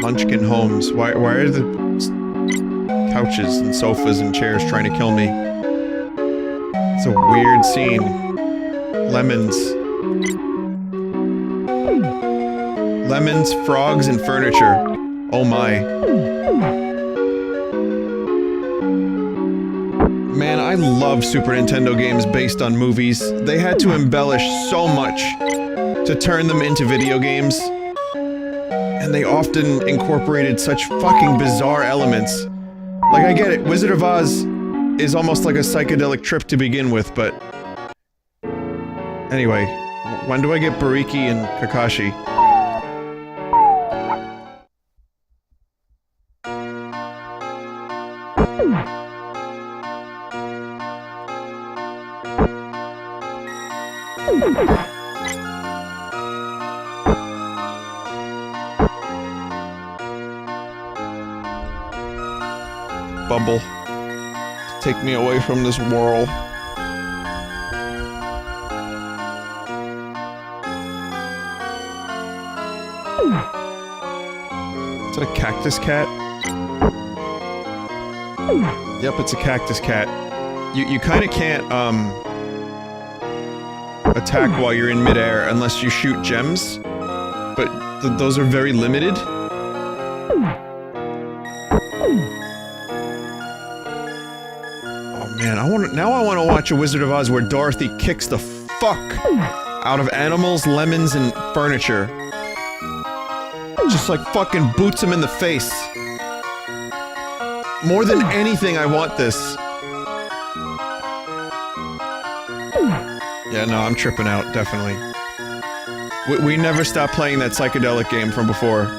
Munchkin Homes. Why are the couches and sofas and chairs trying to kill me? It's a weird scene. Lemons. Lemons, frogs, and furniture. Oh my. Man, I love Super Nintendo games based on movies. They had to embellish so much to turn them into video games. And they often incorporated such fucking bizarre elements. Like, I get it, Wizard of Oz is almost like a psychedelic trip to begin with, but... Anyway, when do I get Bariki and Kakashi? Bubble. Take me away from this whirl. Is that a cactus cat? Yep, it's a cactus cat. You kinda can't, attack while you're in midair unless you shoot gems, but those are very limited. Man, now I want to watch a Wizard of Oz where Dorothy kicks the fuck out of animals, lemons, and furniture. Just like fucking boots him in the face. More than anything, I want this. Yeah, no, I'm tripping out, definitely. We never stopped playing that psychedelic game from before.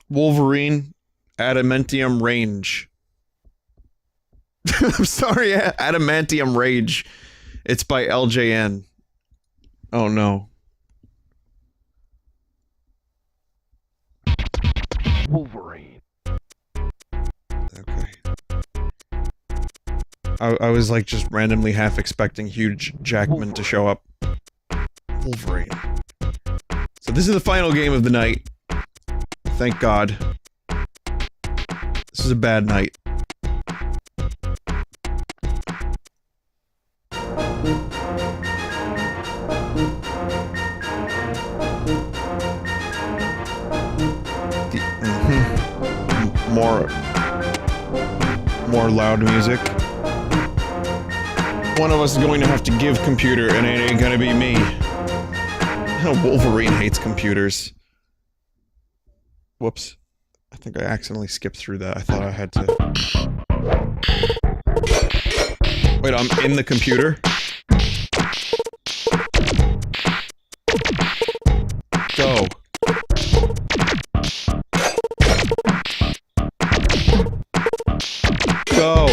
Wolverine, Adamantium Range. I'm sorry, Adamantium Rage. It's by LJN. Oh no. Wolverine. Okay. I was like just randomly half expecting Hugh Jackman to show up. Wolverine. So this is the final game of the night. Thank God. This is a bad night. More loud music. One of us is going to have to give computer, and it ain't gonna be me. Wolverine hates computers. Whoops. I think I accidentally skipped through that. I thought I had to... Wait, I'm in the computer? Go. Go.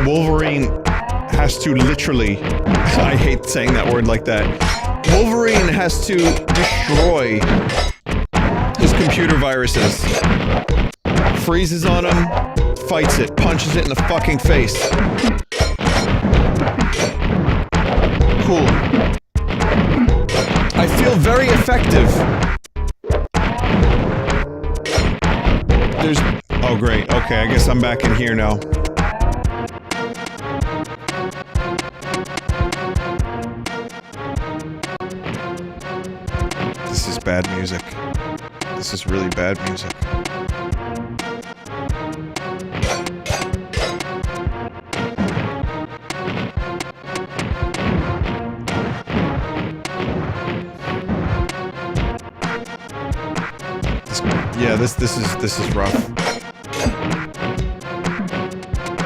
Wolverine has to literally... I hate saying that word like that. Wolverine has to destroy his computer viruses. Freezes on him, fights it, punches it in the fucking face. Cool. I feel very effective. There's... Oh great, okay, I guess I'm back in here now. This is bad music. This is really bad music. This is rough.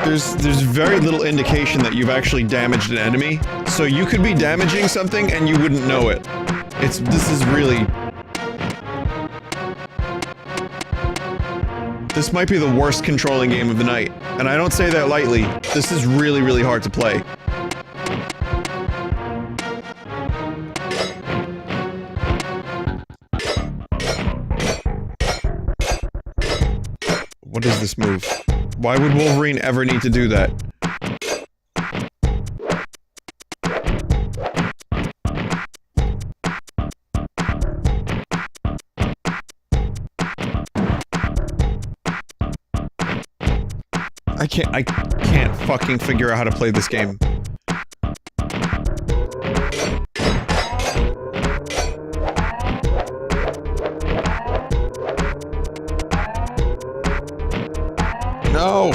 There's very little indication that you've actually damaged an enemy, so you could be damaging something and you wouldn't know it. This is really... This might be the worst controlling game of the night, and I don't say that lightly. This is really, really hard to play. What is this move? Why would Wolverine ever need to do that? I can't fucking figure out how to play this game. No!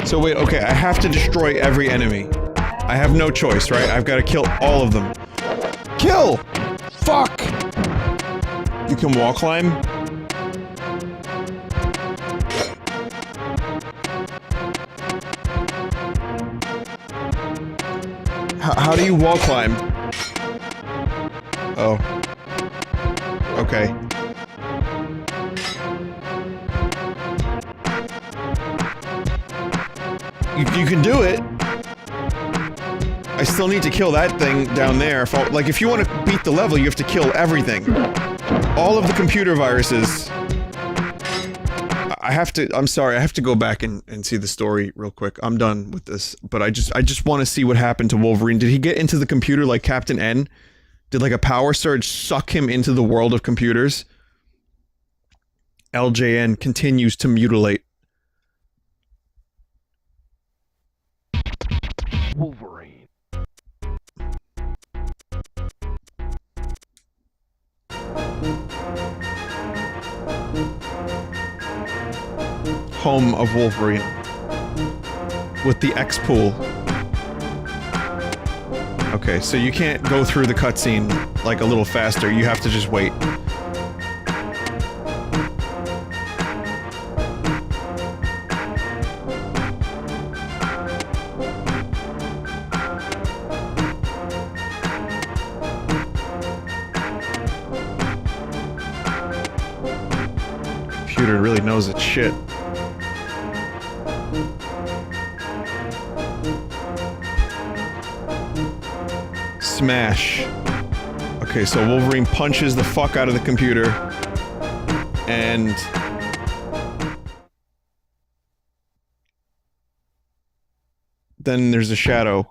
So wait, okay, I have to destroy every enemy. I have no choice, right? I've got to kill all of them. Kill! Fuck! You can wall climb? How do you wall climb? Oh. Okay. You can do it. I still need to kill that thing down there. If you want to beat the level, you have to kill everything. All of the computer viruses. I'm sorry, I have to go back and see the story real quick. I'm done with this, but I just want to see what happened to Wolverine. Did he get into the computer like Captain N? Did like a power surge suck him into the world of computers? LJN continues to mutilate. Wolverine. Home of Wolverine. With the X-Pool. Okay, so you can't go through the cutscene like a little faster, you have to just wait. Computer really knows its shit. Smash. Okay, so Wolverine punches the fuck out of the computer. And... then there's a shadow.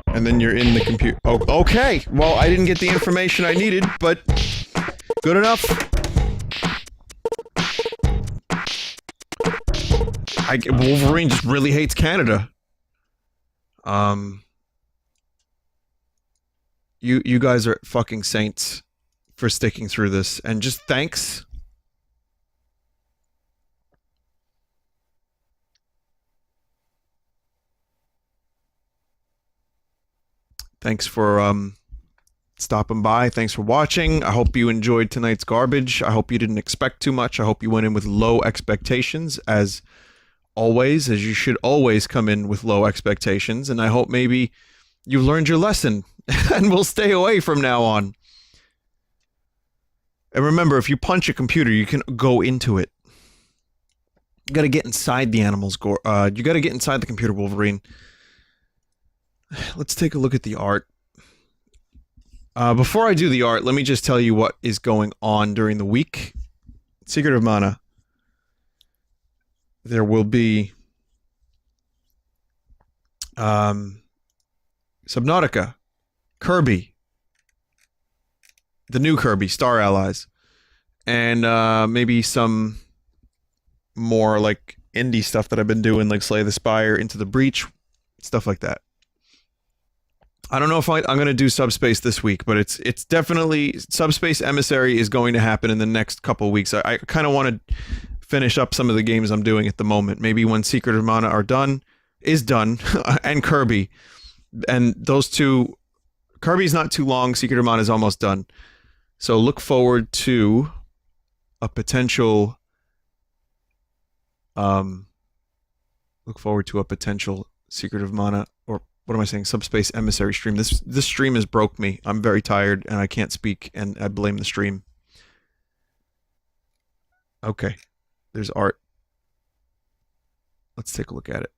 And then you're in the computer. Oh, okay! Well, I didn't get the information I needed, but... good enough. Wolverine just really hates Canada. You guys are fucking saints for sticking through this, and just thanks. Thanks for stopping by. Thanks for watching. I hope you enjoyed tonight's garbage. I hope you didn't expect too much. I hope you went in with low expectations, as always, as you should always come in with low expectations. And I hope maybe you learned your lesson and will stay away from now on. And remember, if you punch a computer, you can go into it. You gotta get inside the animals. You gotta get inside the computer, Wolverine. Let's take a look at the art. Before I do the art, let me just tell you what is going on during the week. Secret of Mana. There will be Subnautica, Kirby, the new Kirby, Star Allies, and maybe some more like indie stuff that I've been doing, like Slay the Spire, Into the Breach, stuff like that. I don't know if I'm going to do Subspace this week, but it's definitely Subspace Emissary is going to happen in the next couple weeks. I kind of want to finish up some of the games I'm doing at the moment. Maybe when Secret of Mana is done, and Kirby, and those two. Kirby's not too long. Secret of Mana is almost done. So look forward to a potential. Secret of Mana, or what am I saying? Subspace Emissary stream. This stream has broke me. I'm very tired and I can't speak, and I blame the stream. Okay, there's art. Let's take a look at it.